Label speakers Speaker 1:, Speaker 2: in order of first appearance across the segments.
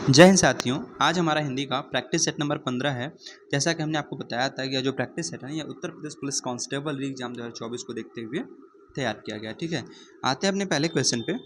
Speaker 1: जय हिंद साथियों। आज हमारा हिंदी का प्रैक्टिस सेट नंबर 15 है। जैसा कि हमने आपको बताया था कि यह जो प्रैक्टिस सेट है यह उत्तर प्रदेश पुलिस कांस्टेबल री एग्जाम 2024 को देखते हुए तैयार किया गया। ठीक है, आते हैं अपने पहले क्वेश्चन पे।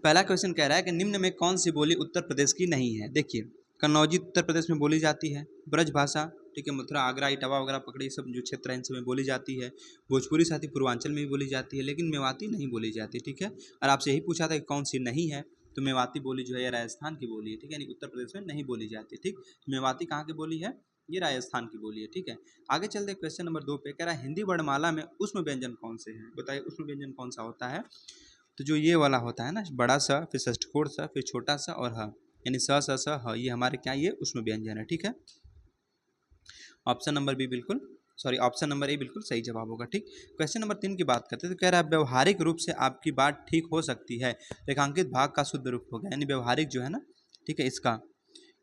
Speaker 1: पहला क्वेश्चन कह रहा है कि निम्न में कौन सी बोली उत्तर प्रदेश की नहीं है। देखिए, कन्नौजी उत्तर प्रदेश में बोली जाती है, ब्रज भाषा, ठीक है, मथुरा आगरा इटावा वगैरह पकड़ी सब जो क्षेत्र है इन सब में बोली जाती है, भोजपुरी साथ ही पूर्वांचल में भी बोली जाती है, लेकिन मेवाती नहीं बोली जाती। ठीक है, और आपसे यही पूछा था कि कौन सी नहीं है, तो मेवाती बोली जो है ये राजस्थान की बोली है। ठीक है, यानी उत्तर प्रदेश में नहीं बोली जाती। ठीक, मेवाती कहाँ की बोली है, ये राजस्थान की बोली है। ठीक है, आगे चलते क्वेश्चन नंबर 2 पे। कह रहा है हिंदी वर्णमाला में उष्म व्यंजन कौन से हैं, बताइए उष्म व्यंजन कौन सा होता है। तो जो ये वाला होता है ना, बड़ा सा, फिर षष्ठकोण सा, फिर छोटा सा और ह, यानी स स स ह, ये हमारे क्या, ये उष्म व्यंजन है। ठीक है, ऑप्शन नंबर बी बिल्कुल ऑप्शन नंबर ए बिल्कुल सही जवाब होगा। ठीक, क्वेश्चन नंबर 3 की बात करते हैं तो कह रहा है व्यवहारिक रूप से आपकी बात ठीक हो सकती है। रेखांकित भाग का शुद्ध रूप हो गया, यानी व्यवहारिक जो है ना, ठीक है, इसका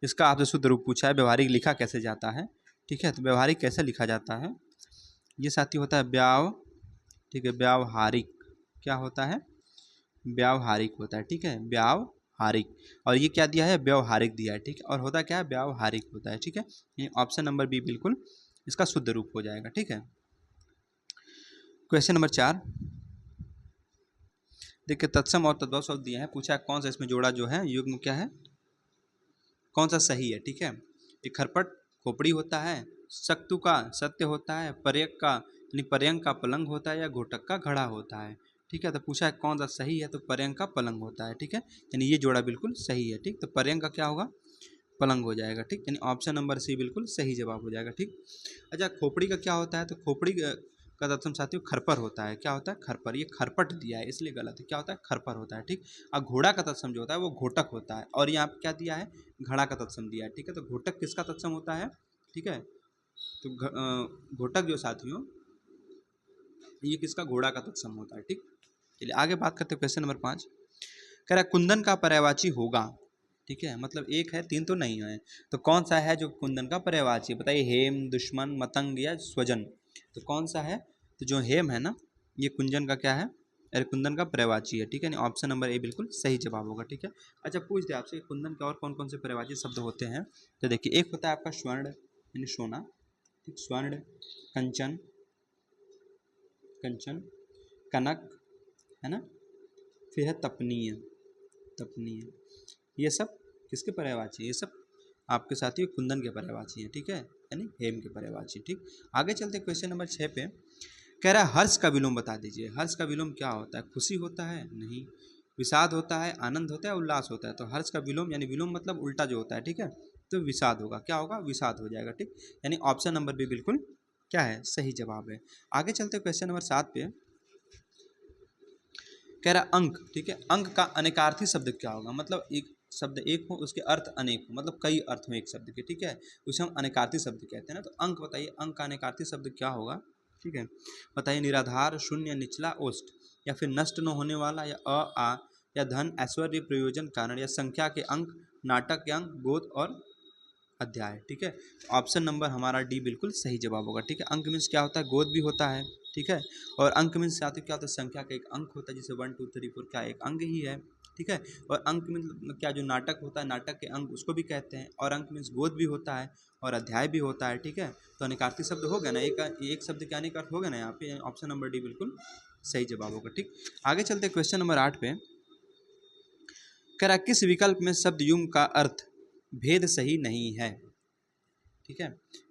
Speaker 1: इसका आपसे शुद्ध रूप पूछा है। व्यवहारिक लिखा कैसे जाता है, ठीक है, तो व्यवहारिक कैसे लिखा जाता है, ये साथी होता है व्याव, ठीक है, व्यावहारिक क्या होता है, व्यावहारिक होता है। ठीक है, व्यावहारिक, और ये क्या दिया है, व्यवहारिक दिया है। ठीक है, और होता क्या है, व्यावहारिक होता है। ठीक है, ये ऑप्शन नंबर बी बिल्कुल इसका शुद्ध रूप हो जाएगा। ठीक है, क्वेश्चन नंबर 4 देखिए, तत्सम और तद्भव शब्द दिए हैं, पूछा कौन सा इसमें जोड़ा जो है युग्म क्या है, कौन सा सही है। ठीक है, ये खरपट खोपड़ी होता है, सक्तु का सत्य होता है, पर्यक का यानी पर्यंक का पलंग होता है, या घोटक का घड़ा होता है। ठीक है, तो पूछा है कौन सा सही है, तो पर्यंक का पलंग होता है। ठीक है, यानी ये जोड़ा बिल्कुल सही है। ठीक, तो पर्यंक का क्या होगा, पलंग हो जाएगा। ठीक, यानी ऑप्शन नंबर सी बिल्कुल सही जवाब हो जाएगा। ठीक, अच्छा खोपड़ी का क्या होता है, तो खोपड़ी का तत्सम साथियों खरपर होता है। क्या होता है, खरपर, ये खरपट दिया है इसलिए गलत है। क्या होता है, खरपर होता है। ठीक, और घोड़ा का तत्सम जो होता है वो घोटक होता है, और यहाँ पे क्या दिया है, घड़ा का तत्सम दिया है। ठीक है, तो घोटक किसका तत्सम होता है, ठीक है, तो घोटक जो साथियों ये किसका, घोड़ा का तत्सम होता है। ठीक, चलिए आगे बात करते हैं क्वेश्चन नंबर 5। कह रहा है कुंदन का पर्यायवाची होगा। ठीक है, मतलब एक है, तीन तो नहीं है, तो कौन सा है जो कुंदन का पर्यायवाची, बताइए हेम, दुश्मन, मतंग या स्वजन। तो कौन सा है, तो जो हेम है ना, ये कुंजन का क्या है, अरे कुंदन का पर्यायवाची है। ठीक है, ऑप्शन नंबर ए बिल्कुल सही जवाब होगा। ठीक है, अच्छा पूछ दे आपसे कुंदन के और कौन कौन से पर्यायवाची शब्द होते हैं, तो देखिए एक होता है आपका स्वर्ण यानी सोना, ठीक, स्वर्ण, कंचन, कंचन, कनक, है ना, फिर है तपनीय, तपनीय, ये सब किसके पर्यायवाची, ये सब आपके साथी कुंदन के पर्यायवाची हैं। ठीक है, यानी हेम के पर्यायवाची। ठीक, आगे चलते क्वेश्चन नंबर 6 पे। कह रहा है हर्ष का विलोम बता दीजिए। हर्ष का विलोम क्या होता है, खुशी होता है, नहीं, विषाद होता है, आनंद होता है, उल्लास होता है। तो हर्ष का विलोम यानी विलोम मतलब उल्टा जो होता है, ठीक है, तो विषाद होगा। क्या होगा, विषाद हो जाएगा। ठीक, यानी ऑप्शन नंबर बी बिल्कुल क्या है, सही जवाब है। आगे चलते क्वेश्चन नंबर 7 पे। कह रहा अंक, ठीक है, अंक का अनेकार्थी शब्द क्या होगा, मतलब एक शब्द एक हो उसके अर्थ अनेक हो, मतलब कई अर्थ हो एक शब्द के। ठीक है, उसे हम अनेकार्थी शब्द कहते हैं ना, तो अंक बताइए, अंक का अनेकार्थी शब्द क्या होगा। ठीक है, बताइए निराधार, शून्य, निचला, ओष्ठ, या फिर नष्ट न होने वाला, या आ, या धन, ऐश्वर्य, प्रयोजन, कारण, या संख्या के अंक, नाटक के अंक, गोद और अध्याय। ठीक है, ऑप्शन नंबर हमारा डी बिल्कुल सही जवाब होगा। ठीक है, अंक मीन्स क्या होता है, गोद भी होता है। ठीक है, और अंक मीन्स साथ ही क्या होता है, संख्या का एक अंक होता है, जैसे 1 2 3 4 क्या एक अंक ही है। ठीक है, और अंक मीन्स क्या, जो नाटक होता है, नाटक के अंक उसको भी कहते हैं, और अंक मीन्स गोद भी होता है और अध्याय भी होता है। ठीक है, तो अनेकार्थी शब्द हो गया ना, एक शब्द के अनेक अर्थ हो गया ना, यहाँ पे ऑप्शन नंबर डी बिल्कुल सही जवाब होगा। ठीक, आगे चलते क्वेश्चन नंबर 8 पे। कह रहा किस विकल्प में शब्द युग्म का अर्थ भेद सही नहीं है। ठीक है,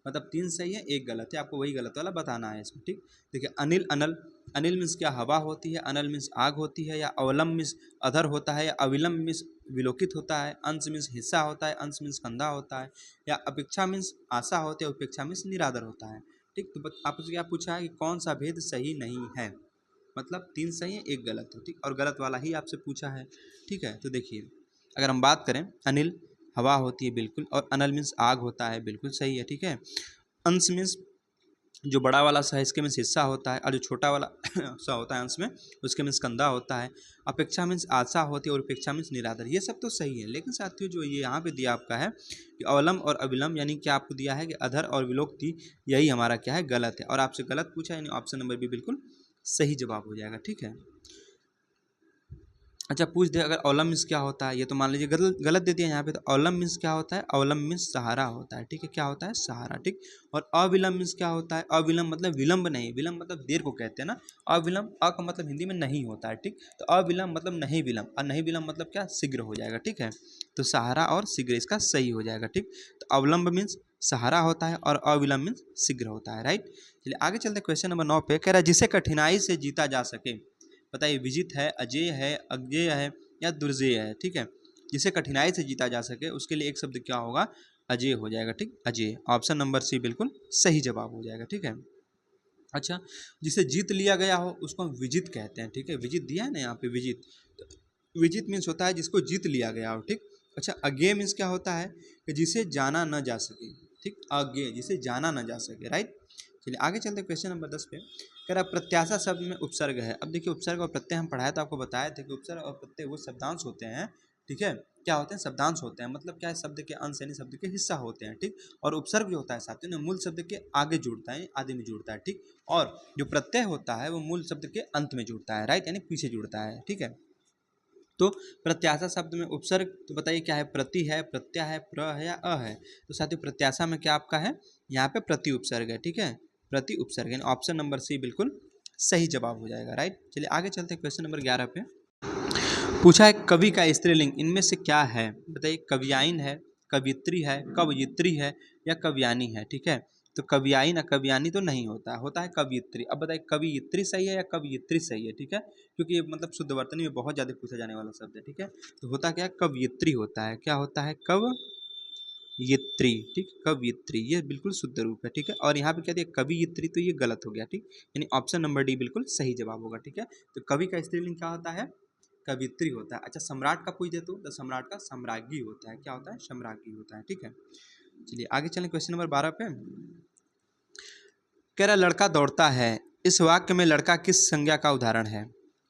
Speaker 1: मतलब 3 सही है, एक गलत है, आपको वही गलत वाला बताना है इसमें। ठीक, देखिए अनिल, अनल, अनिल मीन्स क्या, हवा होती है, अनल मीन्स आग होती है, या अवलंब मीन्स अधर होता है, या अविलंब मीन्स विलोकित होता है, अंश मीन्स हिस्सा होता है, अंश मीन्स कंधा होता है, या अपेक्षा मीन्स आशा होती है, उपेक्षा मीन्स निरादर होता है। ठीक, तो आपसे क्या पूछा है कि कौन सा भेद सही नहीं है, मतलब 3 सही है, एक गलत है। ठीक, और गलत वाला ही आपसे पूछा है। ठीक है, तो देखिए अगर हम बात करें, अनिल हवा होती है बिल्कुल, और अनल मीन्स आग होता है, बिल्कुल सही है। ठीक है, अंश मीन्स जो बड़ा वाला सा है इसके मीन्स हिस्सा होता है, और जो छोटा वाला सा होता है अंश में उसके मीन्स कंधा होता है, अपेक्षा मीन्स आशा होती है, और उपेक्षा मीन्स निरादर। ये सब तो सही है, लेकिन साथियों जो ये यहाँ पे दिया आपका है कि अवलंब और अविलंब, यानी कि आपको दिया है कि अधर और विलोक्ति, यही हमारा क्या है, गलत है, और आपसे गलत पूछा, यानी ऑप्शन नंबर बी बिल्कुल सही जवाब हो जाएगा। ठीक है, अच्छा पूछ दे अगर अवलंब मीन्स क्या होता है, ये तो मान लीजिए गलत गलत दे दिया यहाँ पे, तो अवलंब मीन्स क्या होता है, अवलंब मीन्स सहारा होता है, ठीक है, क्या होता है, सहारा, ठीक। और अविलंब मीन्स क्या होता है, अविलंब मतलब विलंब नहीं, विलंब मतलब देर को कहते हैं ना, अविलंब अ का मतलब हिंदी में नहीं होता है, ठीक। तो अविलंब मतलब नहीं विलंब, और नहीं विलंब मतलब क्या, शीघ्र हो जाएगा, ठीक है। तो सहारा और शीघ्र इसका सही हो जाएगा, ठीक। तो अवलंब मीन्स सहारा होता है और अविलंब मीन्स शीघ्र होता है, राइट। चलिए आगे चलते हैं क्वेश्चन नंबर 9 पे, कह रहा है जिसे कठिनाई से जीता जा सके, बताइए विजित है, अजेय है, अज्ञेय है या दुर्जेय है, ठीक है। जिसे कठिनाई से जीता जा सके उसके लिए एक शब्द क्या होगा, अजेय हो जाएगा, ठीक, अजेय। ऑप्शन नंबर सी बिल्कुल सही जवाब हो जाएगा, ठीक है। अच्छा, जिसे जीत लिया गया हो उसको हम विजित कहते हैं, ठीक है, विजित दिया है ना यहाँ पे विजित, तो विजित मीन्स होता है जिसको जीत लिया गया हो, ठीक। अच्छा अज्ञेय मीन्स क्या होता है, कि जिसे जाना न जा सके, ठीक, अज्ञेय जिसे जाना न जा सके, राइट। चलिए आगे चलते हैं क्वेश्चन नंबर 10 पे, कह रहा प्रत्याशा शब्द में उपसर्ग है। अब देखिए उपसर्ग और प्रत्यय हम पढ़ाए तो आपको बताए थे कि उपसर्ग और प्रत्यय वो शब्दांश होते हैं, ठीक है, क्या होते हैं, शब्दांश होते हैं, मतलब क्या है, शब्द के अंश यानी शब्द के हिस्सा होते हैं, ठीक। और उपसर्ग जो होता है साथियों ने मूल शब्द के आगे जुड़ता है, आदि में जुड़ता है, ठीक। और जो प्रत्यय होता है वो मूल शब्द के अंत में जुड़ता है, राइट, यानी पीछे जुड़ता है, ठीक है। तो प्रत्याशा शब्द में उपसर्ग तो बताइए क्या है, प्रति है, प्रत्यय है, प्र है या अ है। तो साथियों प्रत्याशा में क्या आपका है, यहाँ पे प्रति उपसर्ग है, ठीक है, प्रति उपसर्ग, यानी ऑप्शन नंबर सी बिल्कुल सही जवाब हो जाएगा, राइट। चलिए आगे चलते हैं क्वेश्चन नंबर 11 पे, पूछा है कवि का स्त्रीलिंग इनमें से क्या है, बताइए कवियाइन है, कवित्री है, कवयित्री है या कव्यानी है, ठीक है। तो कवियाइन या कव्यानी तो नहीं होता है, होता है कवियत्री। अब बताइए कवियत्री सही है या कवियत्री सही है, ठीक है, क्योंकि ये मतलब शुद्ध वर्तनी में बहुत ज़्यादा पूछा जाने वाला शब्द है, ठीक है। तो होता क्या है, कवियत्री होता है, क्या होता है, कवयित्री, ठीक, कवियत्री ये बिल्कुल शुद्ध रूप है, ठीक है। और यहाँ पे क्या दिया कवियत्री, तो ये गलत हो गया, ठीक, यानी ऑप्शन नंबर डी बिल्कुल सही जवाब होगा, ठीक है। तो कवि का स्त्रीलिंग क्या होता है, कवित्री होता है। अच्छा सम्राट का पूछ दे तो सम्राट का सम्राज्ञी होता है, क्या होता है, सम्राज्ञी होता है, ठीक है। चलिए आगे चलें क्वेश्चन नंबर 12 पे, कह रहा लड़का दौड़ता है, इस वाक्य में लड़का किस संज्ञा का उदाहरण है,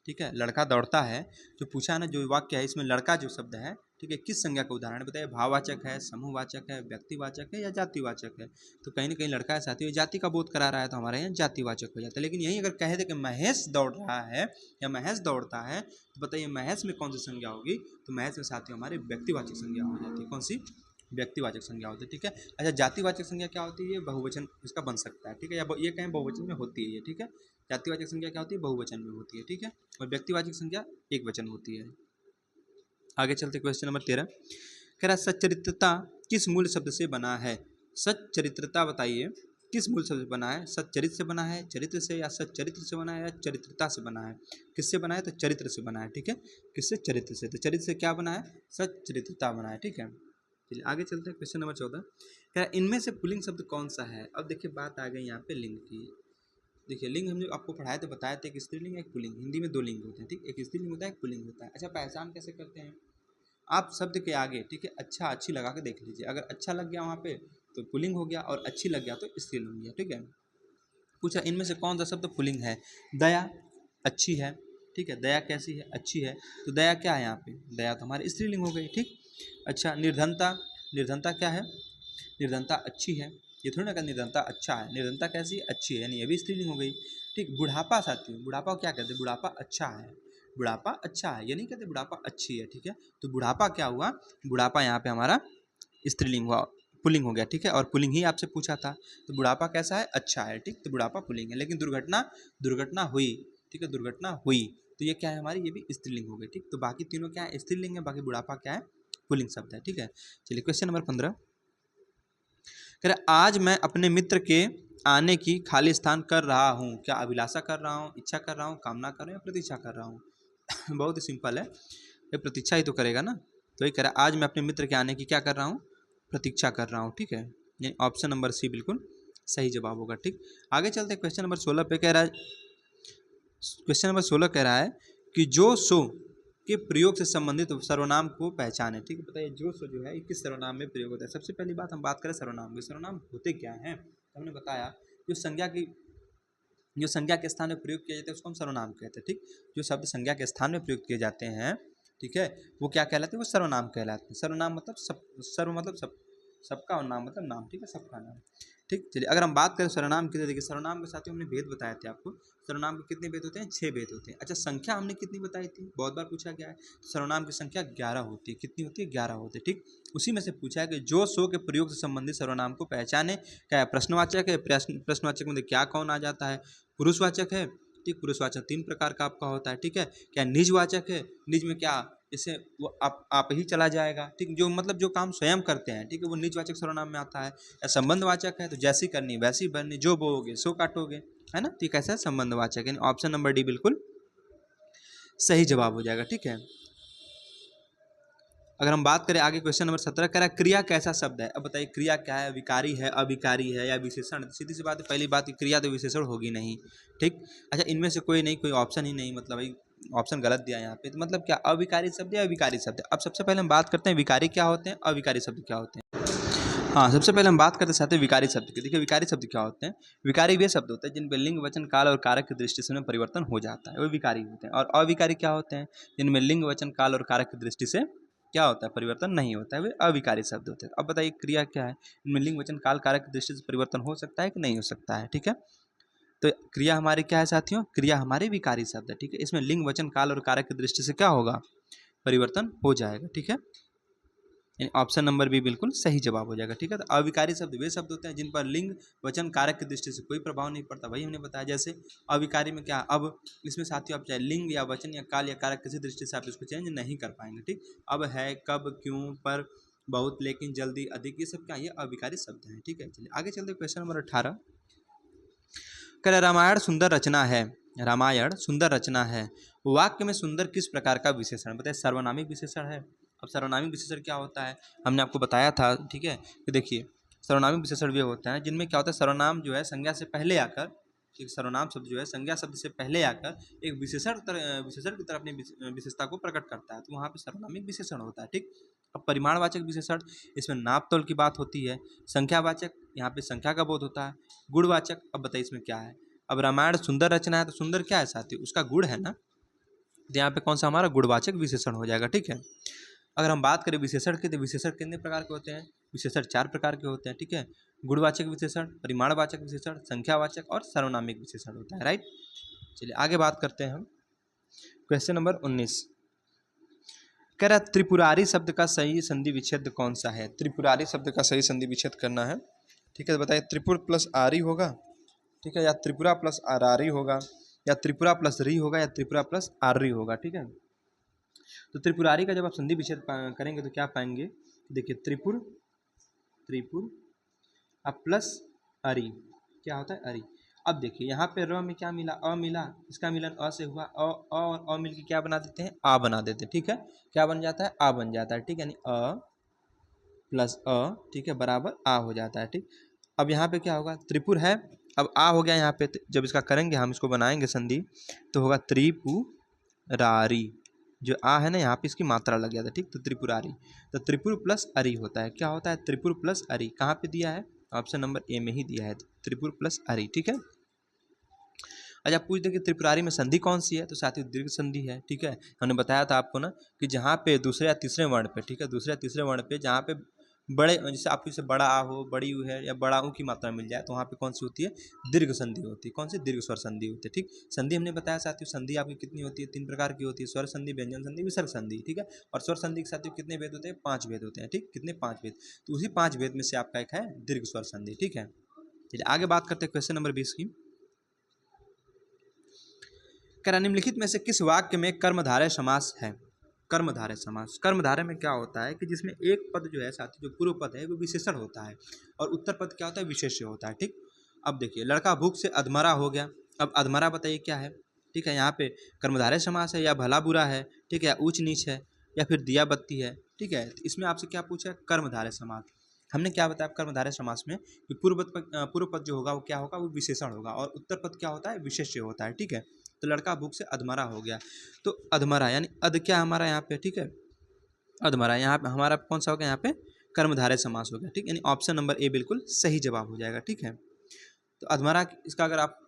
Speaker 1: ठीक है, लड़का दौड़ता है, जो पूछा है ना, जो वाक्य है इसमें लड़का जो शब्द है, ठीक है, किस संज्ञा का उदाहरण है, बताइए भाववाचक है, समूहवाचक है, व्यक्तिवाचक है या जातिवाचक है। तो कहीं ना कहीं लड़का है साथियों जाति का बोध करा रहा है, तो हमारे यहाँ जातिवाचक हो जाता है। लेकिन यही अगर कह दे कि महेश दौड़ रहा है या महेश दौड़ता है, तो बताइए महेश में कौन सी संज्ञा होगी, तो महेश में साथियों हमारी व्यक्तिवाचक संज्ञा हो जाती है, कौन सी, व्यक्तिवाचक संज्ञा होती है, ठीक है। अच्छा जातिवाचक संज्ञा क्या होती है, ये बहुवचन इसका बन सकता है, ठीक है, या ये कहें बहुवचन में होती है ये, ठीक है। जातिवाचक संज्ञा क्या होती है, बहुवचन में होती है, ठीक है। और व्यक्तिवाचक संज्ञा एक वचन होती है। आगे चलते क्वेश्चन नंबर 13, कह रहा सच्चरित्रता किस मूल शब्द से बना है, सच्चरित्रता बताइए किस मूल शब्द से बना है, सच्चरित्र से बना है, चरित्र से, या सच्चरित्र से बना है या चरित्रता से बना है। किससे बना है, तो चरित्र से बना है, ठीक है, किससे, चरित्र से। तो चरित्र से क्या बना है, सच्चरित्रता बना है, ठीक है। चलिए आगे चलते हैं क्वेश्चन नंबर 14, कह रहा इनमें से पुल्लिंग शब्द कौन सा है। अब देखिए बात आ गई यहाँ पे लिंग की। देखिए लिंग हमने आपको पढ़ाए थे, बताए थे, एक स्त्रीलिंग एक पुल्लिंग, हिंदी में दो लिंग होते हैं, ठीक, एक स्त्रीलिंग होता है एक पुल्लिंग होता है। अच्छा पहचान कैसे करते हैं, आप शब्द के आगे, ठीक है, अच्छा अच्छी लगा के देख लीजिए, अगर अच्छा लग गया वहाँ पे तो पुल्लिंग हो गया, और अच्छी लग गया तो स्त्रीलिंग हो गया, ठीक है। पूछा इनमें से कौन सा शब्द पुल्लिंग है, दया अच्छी है, ठीक है, दया कैसी है, अच्छी है, तो दया क्या है यहाँ पे, दया तो हमारी स्त्रीलिंग हो गई, ठीक। अच्छा निर्धनता, निर्धनता क्या है, निर्धनता अच्छी है, ये थोड़ी ना, निर्धनता अच्छा है, निर्धनता कैसी है, अच्छी है, यानी ये भी स्त्रीलिंग हो गई, ठीक। बुढ़ापा साथी, बुढ़ापा क्या कहते हैं, बुढ़ापा अच्छा है, बुढ़ापा अच्छा है, ये नहीं कहते बुढ़ापा अच्छी है, ठीक है। तो बुढ़ापा क्या हुआ, बुढ़ापा यहाँ पे हमारा स्त्रीलिंग हुआ, पुल्लिंग हो गया, ठीक है, और पुल्लिंग ही आपसे पूछा था। तो बुढ़ापा कैसा है, अच्छा है, ठीक, तो बुढ़ापा पुल्लिंग है। लेकिन दुर्घटना, दुर्घटना हुई, ठीक है, दुर्घटना हुई, तो ये क्या है हमारी, ये भी स्त्रीलिंग हो गई, ठीक। तो बाकी तीनों क्या है, स्त्रीलिंग है, बाकी बुढ़ापा क्या है, पुल्लिंग शब्द है, ठीक है। चलिए क्वेश्चन नंबर 15, कह रहा आज मैं अपने मित्र के आने की खाली स्थान कर रहा हूँ, क्या अभिलाषा कर रहा हूँ, इच्छा कर रहा हूँ, कामना कर रहा हूँ या प्रतीक्षा कर रहा हूँ। बहुत ही सिंपल है, ये प्रतीक्षा ही तो करेगा ना। तो ये कह रहा है आज मैं अपने मित्र के आने की क्या कर रहा हूँ, प्रतीक्षा कर रहा हूँ, ठीक है, ये ऑप्शन नंबर सी बिल्कुल सही जवाब होगा, ठीक। आगे चलते क्वेश्चन नंबर 16 पे, कह रहा है क्वेश्चन नंबर 16 कह रहा है कि जो सो के प्रयोग से संबंधित सर्वनाम को पहचाने, ठीक है, बताइए जो सो जो है किस सर्वनाम में प्रयोग होता है। सबसे पहली बात हम बात करें सर्वनाम की, सर्वनाम होते क्या हैं, तो हमने बताया जो संज्ञा की, जो संज्ञा के स्थान में प्रयोग किया जाता है उसको हम सर्वनाम कहते हैं, ठीक। जो शब्द संज्ञा के स्थान में प्रयोग किए जाते हैं, ठीक है, वो क्या कहलाते हैं, वो सर्वनाम कहलाते हैं। सर्वनाम मतलब सब, सर्व मतलब सब, सबका, और नाम मतलब नाम, ठीक है, सबका नाम, ठीक। चलिए अगर हम बात करें सर्वनाम की, तो देखिए सर्वनाम के साथ हमने भेद बताए थे आपको। सर्वनाम के कितने भेद होते हैं? 6 भेद होते हैं। अच्छा, संख्या हमने कितनी बताई थी? बहुत बार पूछा गया है। सर्वनाम की संख्या 11 होती है। कितनी होती है? 11 होती है। ठीक। उसी में से पूछा है कि जो सो के प्रयोग से संबंधित सर्वनाम को पहचाने। क्या प्रश्नवाचक है? प्रश्नवाचक में क्या कौन आ जाता है? पुरुषवाचक है। ठीक। पुरुषवाचक 3 प्रकार का आपका होता है। ठीक है। क्या निजवाचक है? निज में क्या, जैसे वो आप ही चला जाएगा। ठीक। जो मतलब जो काम स्वयं करते हैं, ठीक है, वो निजवाचक सर्वनाम में आता है। या संबंधवाचक है, तो जैसी करनी वैसी बननी, जो बोओगे सो काटोगे, है ना। तो कैसा है? संबंधवाचक। यानी ऑप्शन नंबर डी बिल्कुल सही जवाब हो जाएगा। ठीक है। अगर हम बात करें आगे, क्वेश्चन नंबर 17 कह रहा है क्रिया कैसा शब्द है। अब बताइए क्रिया क्या है? विकारी है, अविकारी है, या विशेषण? सीधी सी बात है, पहली बात क्रिया तो विशेषण होगी नहीं। ठीक। अच्छा, इनमें से कोई नहीं, कोई ऑप्शन ही नहीं, मतलब भाई ऑप्शन गलत दिया यहाँ पे। तो मतलब क्या, अविकारी शब्द या विकारी शब्द है? अब सबसे पहले हम बात करते हैं विकारी क्या होते हैं, अविकारी शब्द क्या होते हैं। हाँ, सबसे पहले हम बात करते हैं विकारी शब्द की। देखिए विकारी शब्द क्या होते हैं? विकारी वे शब्द होते हैं जिनमें लिंग, वचन, काल और कारक की दृष्टि से परिवर्तन हो जाता है, वो विकारी होते हैं। और अविकारी क्या होते हैं? जिनमें लिंग, वचन, काल और कारक की दृष्टि से क्या होता है? परिवर्तन नहीं होता है, वे अविकारी शब्द होते हैं। अब बताइए क्रिया क्या है? इनमें लिंग, वचन, काल, कारक की दृष्टि से परिवर्तन हो सकता है कि नहीं हो सकता है? ठीक है। तो क्रिया हमारी क्या है साथियों? क्रिया हमारी विकारी शब्द है। ठीक है। इसमें लिंग, वचन, काल और कारक की दृष्टि से क्या होगा? परिवर्तन हो जाएगा। ठीक है। ऑप्शन नंबर बी बिल्कुल सही जवाब हो जाएगा। ठीक है। तो अविकारी शब्द वे शब्द होते हैं जिन पर लिंग, वचन, कारक की दृष्टि से कोई प्रभाव नहीं पड़ता। वही हमने बताया। जैसे अविकारी में क्या, अब इसमें साथियों आप चाहे लिंग या वचन या काल या कारक किसी दृष्टि से आप इसको चेंज नहीं कर पाएंगे। ठीक। अब, है, कब, क्यों, पर, बहुत, लेकिन, जल्दी, अधिक, ये सब क्या, ये अविकारी शब्द हैं। ठीक है। चलिए आगे चलते क्वेश्चन नंबर 18। कह रामायण सुंदर रचना है। रामायण सुंदर रचना है। वाक्य में सुंदर किस प्रकार का विशेषण? बताइए सर्वनामिक विशेषण है। अब सर्वनामिक विशेषण क्या होता है? हमने आपको बताया था। ठीक है। कि देखिए सर्वनामिक विशेषण वे होते हैं जिनमें क्या होता है, सर्वनाम जो है संज्ञा से पहले आकर, एक सर्वनाम शब्द जो है संज्ञा शब्द से पहले आकर एक विशेषण की तरह अपनी विशेषता को प्रकट करता है, तो वहाँ पे सर्वनामिक विशेषण होता है। ठीक। अब परिमाणवाचक विशेषण, इसमें नाप तोल की बात होती है। संख्यावाचक, यहाँ पे संख्या का बोध होता है। गुणवाचक, अब बताइए इसमें क्या है? अब रामायण सुंदर रचना है, तो सुंदर क्या है साथी? उसका गुण है ना। तो यहाँ पे कौन सा हमारा गुणवाचक विशेषण हो जाएगा। ठीक है। अगर हम बात करें विशेषण की, तो विशेषण कितने प्रकार के होते हैं? विशेषण 4 प्रकार के होते हैं। ठीक है। गुणवाचक विशेषण, परिमाणवाचक विशेषण, संख्यावाचक और सर्वनामिक विशेषण होता है। राइट। चलिए आगे बात करते हैं हम। क्वेश्चन नंबर 19 कह रहा त्रिपुरारी शब्द का सही संधि विच्छेद कौन सा है? त्रिपुरारी शब्द का सही संधि विच्छेद करना है। ठीक है। तो बताइए त्रिपुर प्लस आरी होगा, ठीक है, या त्रिपुरा प्लस आरारी होगा, या त्रिपुरा प्लस री होगा, या त्रिपुरा प्लस आर्री होगा। ठीक है। तो त्रिपुरारी का जब आप संधि विच्छेद करेंगे तो क्या पाएंगे? देखिए त्रिपुर, त्रिपुर अब प्लस अरी, क्या होता है? अरी। अब देखिए यहाँ पे र में क्या मिला? अ मिला, इसका मिलन अ से हुआ। अ और अ मिल के क्या बना देते हैं? आ बना देते हैं। ठीक है। क्या बन जाता है? आ बन जाता है। ठीक है। यानी अ प्लस अ, ठीक है, बराबर आ हो जाता है। ठीक। अब यहाँ पे क्या होगा? त्रिपुर है, अब आ हो गया यहाँ पे। जब इसका करेंगे हम, इसको बनाएंगे संधि, तो होगा त्रिपुरारी। जो आ है ना, यहाँ पे इसकी मात्रा लग जाता है। ठीक। तो त्रिपुरारी, तो त्रिपुर प्लस अरी होता है। क्या होता है? त्रिपुर प्लस अरी। कहाँ पे दिया है? ऑप्शन नंबर ए में ही दिया है, त्रिपुर प्लस अरी। ठीक है। अच्छा, पूछ दे कि त्रिपुरारी में संधि कौन सी है? तो साथियों दीर्घ संधि है। ठीक है। हमने बताया था आपको ना कि जहाँ पे दूसरे या तीसरे वर्ण पे, ठीक है, दूसरे या तीसरे वर्ण पे जहाँ पे बड़े, जैसे आपको जैसे बड़ा आ हो, बड़ी यू है, या बड़ा ऊ की मात्रा मिल जाए, तो वहाँ पे कौन सी होती है? दीर्घ संधि होती है। कौन सी? दीर्घ स्वर संधि होती है। ठीक। संधि हमने बताया साथियों, संधि आपकी कितनी होती है? 3 प्रकार की होती है, स्वर संधि, व्यंजन संधि, विसर्ग संधि। ठीक है। और स्वर संधि के साथियों कितने भेद होते हैं? 5 भेद होते हैं। ठीक। कितने? 5 भेद। तो उसी 5 भेद में से आपका एक है दीर्घ स्वर संधि। ठीक है। चलिए आगे बात करते हैं क्वेश्चन नंबर 20 की। निम्नलिखित में से किस वाक्य में कर्मधारय समास है? कर्मधारय समास, कर्मधारय में क्या होता है कि जिसमें एक पद जो है साथी, जो पूर्व पद है वो विशेषण होता है, और उत्तर पद क्या होता है? विशेष्य होता है। ठीक। अब देखिए लड़का भूख से अधमरा हो गया। अब अधमरा बताइए क्या है? ठीक है। यहाँ पे कर्मधारय समास है, या भला बुरा है, ठीक है, या ऊंच नीच है, या फिर दिया बत्ती है। ठीक है। तो इसमें आपसे क्या पूछा है? कर्मधारय समास। हमने क्या बताया कर्मधारय समास में कि पूर्व पद जो होगा वो क्या होगा? वो विशेषण होगा, और उत्तर पद क्या होता है? विशेष्य होता है। ठीक है। तो लड़का भूख से अधमरा हो गया, तो अधमरा यानी अध क्या हमारा यहाँ पे? ठीक है। अधमरा यहाँ पे हमारा कौन सा हो गया? यहाँ पे कर्मधारय समास हो गया। ठीक। यानी ऑप्शन नंबर ए बिल्कुल सही जवाब हो जाएगा। ठीक है। तो अधमरा, इसका अगर आप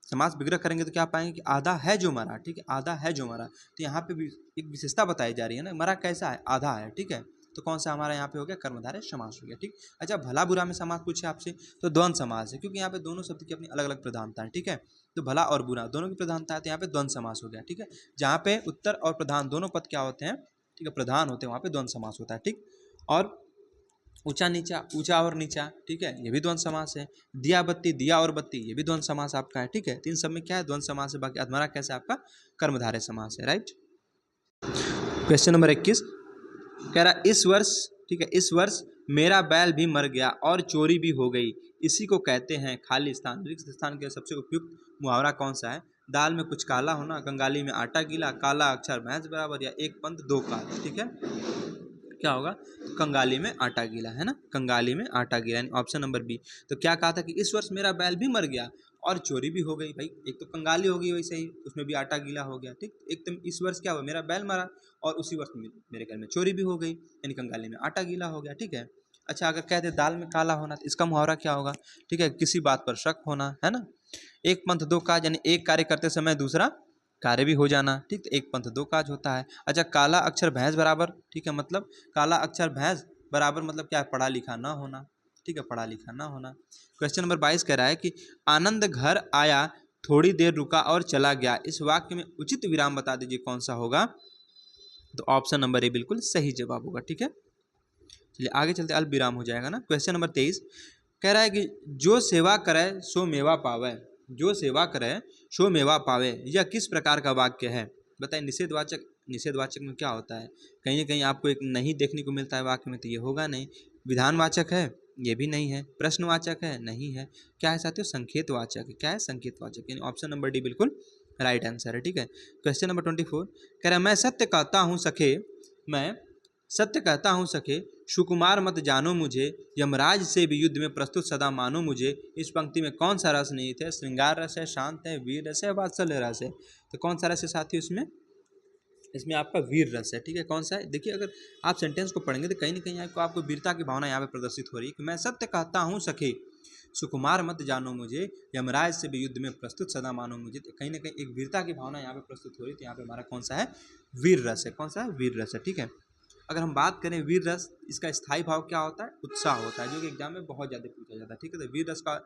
Speaker 1: समास विग्रह करेंगे तो क्या पाएंगे कि आधा है जो मरा। ठीक है। आधा है जो मरा, तो यहाँ पे भी एक विशेषता बताई जा रही है ना, मरा कैसा है? आधा है। ठीक है। तो कौन सा हमारा यहाँ पे हो गया, कर्मधारय समास हो गया। ठीक, अच्छा भला बुरा में समास पूछे आपसे तो द्वंद्व समास है, क्योंकि यहाँ पे दोनों शब्द की अपनी अलग अलग प्रधानता है। ठीक है, तो भला और बुरा दोनों की प्रधानता है, तो यहाँ पे द्वंद्व समास हो गया। ठीक है, जहाँ पे उत्तर और प्रधान दोनों पद क्या होते हैं, ठीक है, प्रधान होते हैं, वहाँ पे द्वंद्व समास होता है। ठीक, और ऊंचा नीचा, ऊंचा और नीचा, ठीक है, ये भी द्वंद्व समास है। दिया बत्ती, दिया और बत्ती, ये भी द्वंद्व समास आपका है। ठीक है, तीन सब में क्या है, द्वंद्व समास है। बाकी अधमरा कैसे आपका कर्मधारय समास है। राइट, क्वेश्चन नंबर 21 कह रहा इस वर्ष, ठीक है, इस वर्ष मेरा बैल भी मर गया और चोरी भी हो गई, इसी को कहते हैं खाली स्थान। रिक्त स्थान के सबसे उपयुक्त मुहावरा कौन सा है? दाल में कुछ काला होना, कंगाली में आटा गीला, काला अक्षर भैंस बराबर, या एक पंथ दो काल। ठीक है, क्या होगा, कंगाली में आटा गीला, है ना, कंगाली में आटा गीला, यानी ऑप्शन नंबर बी। तो क्या कहा था कि इस वर्ष मेरा बैल भी मर गया और चोरी भी हो गई। भाई एक तो कंगाली हो गई, वैसे ही उसमें भी आटा गीला हो गया। ठीक, एक तो इस वर्ष क्या हुआ, मेरा बैल मरा और उसी वर्ष मेरे घर में चोरी भी हो गई, यानी कंगाली में आटा गीला हो गया। ठीक है, अच्छा अगर कहते दाल में काला होना तो इसका मुहावरा क्या होगा? ठीक है, किसी बात पर शक होना, है ना। एक पंथ दो काज, यानी एक कार्य करते समय दूसरा कार्य भी हो जाना। ठीक, तो एक पंथ दो काज होता है। अच्छा काला अक्षर भैंस बराबर, ठीक है, मतलब काला अक्षर भैंस बराबर मतलब क्या है, पढ़ा लिखा ना होना। ठीक है, पढ़ा लिखा ना होना। क्वेश्चन नंबर 22 कह रहा है कि आनंद घर आया, थोड़ी देर रुका और चला गया, इस वाक्य में उचित विराम बता दीजिए कौन सा होगा? तो ऑप्शन नंबर ए बिल्कुल सही जवाब होगा। ठीक है, चलिए आगे चलते, अल्प विराम हो जाएगा ना। क्वेश्चन नंबर 23 कह रहा है कि जो सेवा करे सो मेवा पावे, जो सेवा करे सो मेवा पावे, यह किस प्रकार का वाक्य है? बताइए, निषेधवाचक, निषेधवाचक में क्या होता है? कहीं ना कहीं आपको एक नहीं देखने को मिलता है वाक्य में, तो ये होगा नहीं। विधानवाचक है, ये भी नहीं है। प्रश्नवाचक है, नहीं है। क्या है साथियों? संकेतवाचक है। क्या है? संकेतवाचक, यानी ऑप्शन नंबर डी बिल्कुल राइट आंसर है। ठीक है, क्वेश्चन नंबर 24 कह रहा है मैं सत्य कहता हूँ सखे, मैं सत्य कहता हूँ सखे, सुकुमार मत जानो मुझे, यमराज से भी युद्ध में प्रस्तुत सदा मानो मुझे, इस पंक्ति में कौन सा रस निहित है? श्रृंगार रस है, शांत है, वीर रस है, वात्सल्य रस है? तो कौन सा रस है साथियों इसमें? इसमें आपका वीर रस है। ठीक है, कौन सा है? देखिए अगर आप सेंटेंस को पढ़ेंगे तो कहीं ना कहीं आपको वीरता की भावना यहाँ पे प्रदर्शित हो रही है कि मैं सत्य कहता हूँ सखे, सुकुमार मत जानो मुझे, यमराज से भी युद्ध में प्रस्तुत सदा मानो मुझे। तो कहीं ना कहीं एक वीरता की भावना यहाँ पे प्रस्तुत हो रही है। तो यहाँ पे हमारा कौन सा है? वीर रस है। कौन सा है? वीर रस है। ठीक है, अगर हम बात करें वीर रस, इसका स्थायी भाव क्या होता है? उत्साह होता है, जो कि एग्जाम में बहुत ज़्यादा पूछा जाता है। ठीक है, तो वीर रस का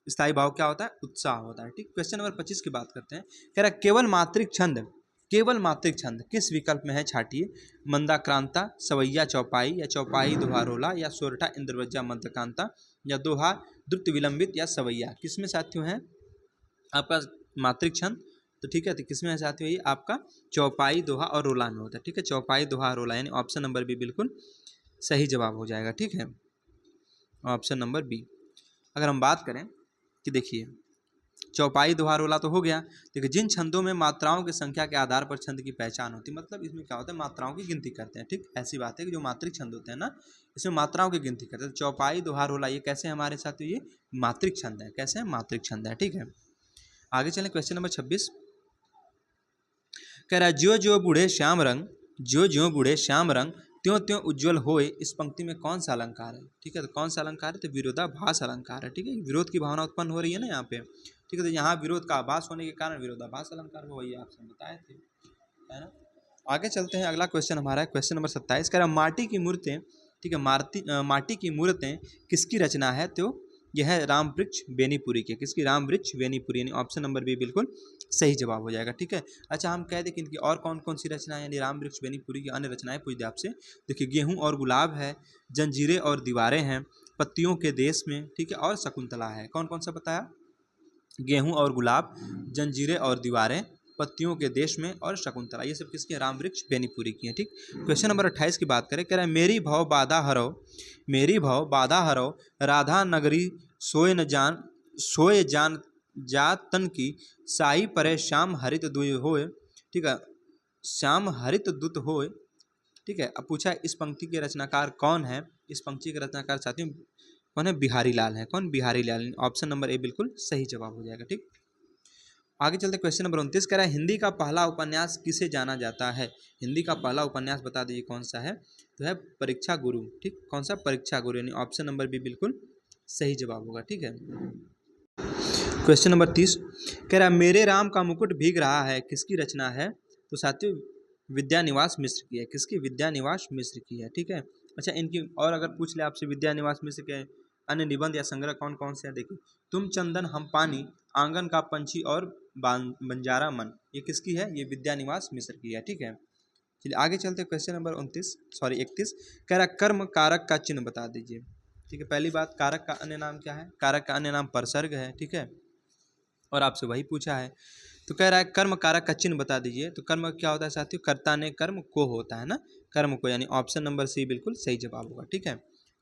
Speaker 1: स्थायी भाव क्या होता है? उत्साह होता है। ठीक, क्वेश्चन नंबर 25 की बात करते हैं। कह रहा है केवल मात्रिक छंद, केवल मात्रिक छंद किस विकल्प में है? छाटिए, मंदाक्रांता, सवैया चौपाई, या चौपाई दोहा रोला, या सोरठा इंद्रवज्जा मंत्रकांता, या दोहा द्रुत विलंबित, या सवैया? किसमें साथियों है आपका मात्रिक छंद? तो ठीक है, तो किसमें है साथियों? ये आपका चौपाई दोहा और रोला में होता है। ठीक है, चौपाई दोहा रोला, यानी ऑप्शन नंबर बी बिल्कुल सही जवाब हो जाएगा। ठीक है, ऑप्शन नंबर बी। अगर हम बात करें कि देखिए चौपाई दोहा रोला तो हो गया। देखिए जिन छंदों में मात्राओं की संख्या के आधार पर छंद की पहचान होती है, मतलब इसमें क्या होता है? मात्राओं की गिनती करते हैं। ठीक, ऐसी बात है कि जो मात्रिक छंद होते हैं ना, इसमें मात्राओं की गिनती करते हैं। चौपाई दोहा रोला ये कैसे हमारे साथ? ये मात्रिक छंद है। कैसे है? मात्रिक छंद है। ठीक है, आगे चलें, क्वेश्चन नंबर 26 कह रहा है ज्यो ज्यो बूढ़े श्याम रंग, ज्यो ज्यो बूढ़े श्याम रंग, त्यों त्यों उज्ज्वल होए, इस पंक्ति में कौन सा अलंकार है? ठीक है, तो कौन सा अलंकार है? तो विरोधाभास अलंकार है। ठीक है, विरोध की भावना उत्पन्न हो रही है ना यहाँ पे। ठीक है, तो यहाँ विरोध का आभास होने के कारण विरोधाभास अलंकार को वही आपसे बताए थे, है ना। आगे चलते हैं, अगला क्वेश्चन हमारा है क्वेश्चन नंबर 27 कह रहा है माटी की मूर्तें, ठीक है, माटी की मूर्तें किसकी रचना है? तो यह है राम वृक्ष बेनीपुरी के। किसकी? राम वृक्ष बेनीपुरी, यानी ऑप्शन नंबर बी बिल्कुल सही जवाब हो जाएगा। ठीक है, अच्छा हम कह दें कि इनकी और कौन कौन सी रचनाएं, यानी राम वृक्ष बेनीपुरी की अन्य रचनाएं पूछ दे आपसे। देखिए गेहूं और गुलाब है, जंजीरें और दीवारें हैं, पत्तियों के देश में, ठीक है, और शकुंतला है। कौन कौन सा बताया? गेहूं और गुलाब, जंजीरें और दीवारें, पत्तियों के देश में, और शकुंतला। ये सब किसकी? राम वृक्ष बेनीपुरी की है। ठीक, क्वेश्चन नंबर 28 की बात करें, कह रहा है मेरी भव बाधा हरो, मेरी भव बाधा हरो, राधा नगरी सोए न जान, सोए जान जात तन की, साई परे श्याम हरित दुय होए। ठीक है, श्याम हरित दुत होए। ठीक है, अब पूछा इस पंक्ति के रचनाकार कौन है? इस पंक्ति के रचनाकार साथियों कौन है? बिहारी लाल है। कौन? बिहारी लाल, ऑप्शन नंबर ए बिल्कुल सही जवाब हो जाएगा। ठीक, आगे चलते क्वेश्चन नंबर 29 कह रहा है हिंदी का पहला उपन्यास किसे जाना जाता है? हिंदी का पहला उपन्यास बता दीजिए कौन सा है? तो है परीक्षा गुरु। ठीक, कौन सा? परीक्षा गुरु, यानी ऑप्शन नंबर बी बिल्कुल सही जवाब होगा। ठीक है, क्वेश्चन नंबर 30 कह रहा है मेरे राम का मुकुट भीग रहा है, किसकी रचना है? तो साथियों विद्यानिवास मिश्र की है। किसकी? विद्यानिवास मिश्र की है। ठीक है। अच्छा, इनकी और अगर पूछ ले आपसे विद्यानिवास मिश्र के अन्य निबंध या संग्रह कौन कौन से हैं, देखिए तुम चंदन हम पानी, आंगन का पंछी और बंजारा मन, ये किसकी है? ये विद्यानिवास मिश्र की है। ठीक है। चलिए आगे चलते, क्वेश्चन नंबर 31 कह रहा कर्म कारक का चिन्ह बता दीजिए। ठीक है। पहली बात, कारक का अन्य नाम क्या है? कारक का अन्य नाम परसर्ग है। ठीक है। और आपसे वही पूछा है, तो कह रहा है कर्म कारक का चिन्ह बता दीजिए। तो कर्म क्या होता है साथियों? कर्ता ने कर्म को होता है ना, कर्म को, यानी ऑप्शन नंबर सी बिल्कुल सही जवाब होगा। ठीक है,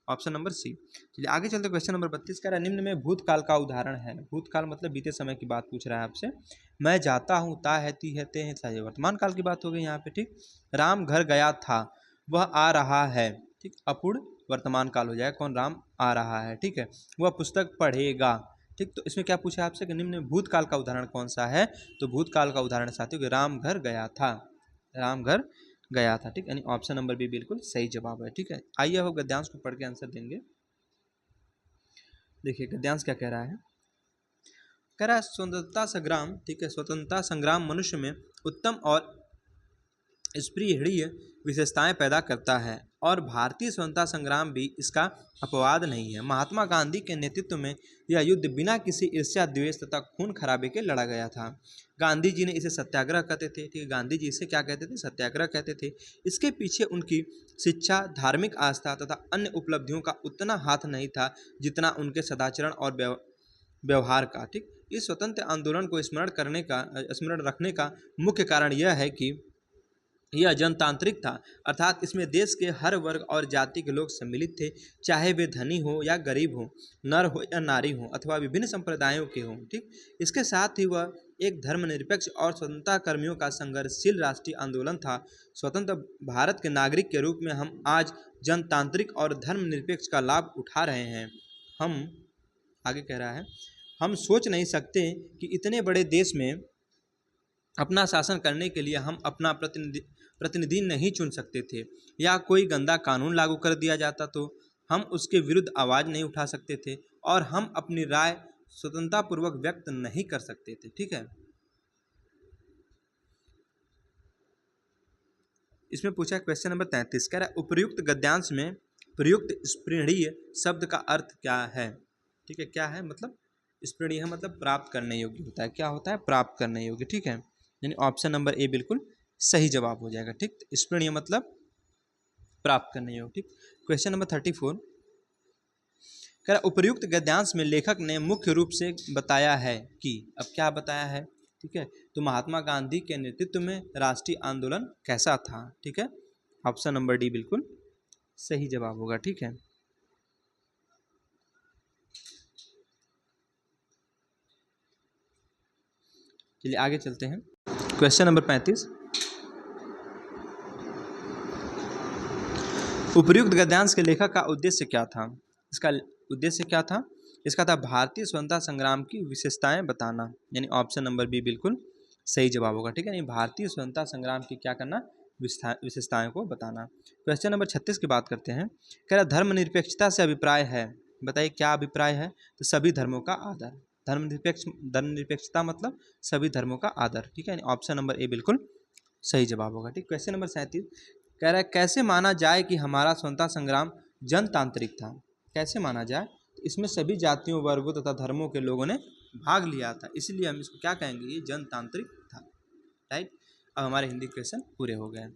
Speaker 1: ऑप्शन नंबर सी। चलिए आगे चलते, क्वेश्चन नंबर 32 कह रहा है निम्न में भूतकाल का उदाहरण है। भूतकाल मतलब बीते समय की बात पूछ रहा है आपसे। मैं जाता हूँ, ता है, ती है, ते है, सा है, वर्तमान काल की बात हो गई यहाँ पे। ठीक। राम घर गया था, वह आ रहा है। ठीक, अपूर्ण वर्तमान काल हो जाएगा। कौन? राम आ रहा है। ठीक है। वह पुस्तक पढ़ेगा। ठीक, तो इसमें क्या पूछा आपसे कि निम्न भूतकाल का उदाहरण कौन सा है? तो भूतकाल का उदाहरण साथियों कि राम घर गया था, राम घर गया था। ठीक, यानी ऑप्शन नंबर बी बिल्कुल सही जवाब है। ठीक है। आइए अब गद्यांश को पढ़ के आंसर देंगे। देखिए गद्यांश क्या कह रहा है। कह रहा है स्वतंत्रता संग्राम, ठीक है, स्वतंत्रता संग्राम मनुष्य में उत्तम और स्पृहणीय विशेषताएं पैदा करता है और भारतीय स्वतंत्रता संग्राम भी इसका अपवाद नहीं है। महात्मा गांधी के नेतृत्व में यह युद्ध बिना किसी ईर्ष्या, द्वेष तथा खून खराबे के लड़ा गया था। गांधी जी ने इसे सत्याग्रह कहते थे। ठीक है, गांधी जी इसे क्या कहते थे? सत्याग्रह कहते थे। इसके पीछे उनकी शिक्षा, धार्मिक आस्था तथा अन्य उपलब्धियों का उतना हाथ नहीं था जितना उनके सदाचरण और व्यवहार का। ठीक, इस स्वतंत्र आंदोलन को स्मरण रखने का मुख्य कारण यह है कि यह जनतांत्रिक था, अर्थात इसमें देश के हर वर्ग और जाति के लोग सम्मिलित थे, चाहे वे धनी हो या गरीब हो, नर हो या नारी हो, अथवा विभिन्न संप्रदायों के हों। ठीक, इसके साथ ही वह एक धर्मनिरपेक्ष और स्वतंत्रता कर्मियों का संघर्षशील राष्ट्रीय आंदोलन था। स्वतंत्र भारत के नागरिक के रूप में हम आज जनतांत्रिक और धर्मनिरपेक्ष का लाभ उठा रहे हैं। हम आगे कह रहा है, हम सोच नहीं सकते कि इतने बड़े देश में अपना शासन करने के लिए हम अपना प्रतिनिधि नहीं चुन सकते थे, या कोई गंदा कानून लागू कर दिया जाता तो हम उसके विरुद्ध आवाज़ नहीं उठा सकते थे, और हम अपनी राय स्वतंत्रतापूर्वक व्यक्त नहीं कर सकते थे। ठीक है। इसमें पूछा क्वेश्चन नंबर 33 कह रहा है उपर्युक्त गद्यांश में प्रयुक्त स्पृहणीय शब्द का अर्थ क्या है? ठीक है, क्या है? मतलब स्पृहणीय मतलब प्राप्त करने योग्य होता है। क्या होता है? प्राप्त करने योग्य। ठीक है, यानी ऑप्शन नंबर ए बिल्कुल सही जवाब हो जाएगा। ठीक, स्पृहणीय मतलब प्राप्त करने योग्य। ठीक, क्वेश्चन नंबर 34 कह रहा उपर्युक्त गद्यांश में लेखक ने मुख्य रूप से बताया है कि, अब क्या बताया है? ठीक है, तो महात्मा गांधी के नेतृत्व में राष्ट्रीय आंदोलन कैसा था? ठीक है, ऑप्शन नंबर डी बिल्कुल सही जवाब होगा। ठीक है। चलिए आगे चलते हैं, क्वेश्चन नंबर 35 उपर्युक्त गद्यांश के लेखक का उद्देश्य क्या था? इसका उद्देश्य क्या था? इसका था भारतीय स्वतंत्रता संग्राम की विशेषताएं बताना, यानी ऑप्शन नंबर बी बिल्कुल सही जवाब होगा। ठीक है, यानी भारतीय स्वतंत्रता संग्राम की क्या करना? विशेषताएं को बताना। क्वेश्चन नंबर 36 की बात करते हैं। कह रहा धर्मनिरपेक्षता से अभिप्राय है, बताइए क्या अभिप्राय है? तो सभी धर्मों का आदर। धर्मनिरपेक्षता मतलब सभी धर्मों का आदर। ठीक है, यानी ऑप्शन नंबर ए बिल्कुल सही जवाब होगा। ठीक, क्वेश्चन नंबर 37 कह रहा है कैसे माना जाए कि हमारा स्वतंत्रता संग्राम जनतांत्रिक था? कैसे माना जाए? तो इसमें सभी जातियों, वर्गों तथा धर्मों के लोगों ने भाग लिया था, इसलिए हम इसको क्या कहेंगे? ये जनतांत्रिक था। राइट, अब हमारे हिंदी क्वेश्चन पूरे हो गए।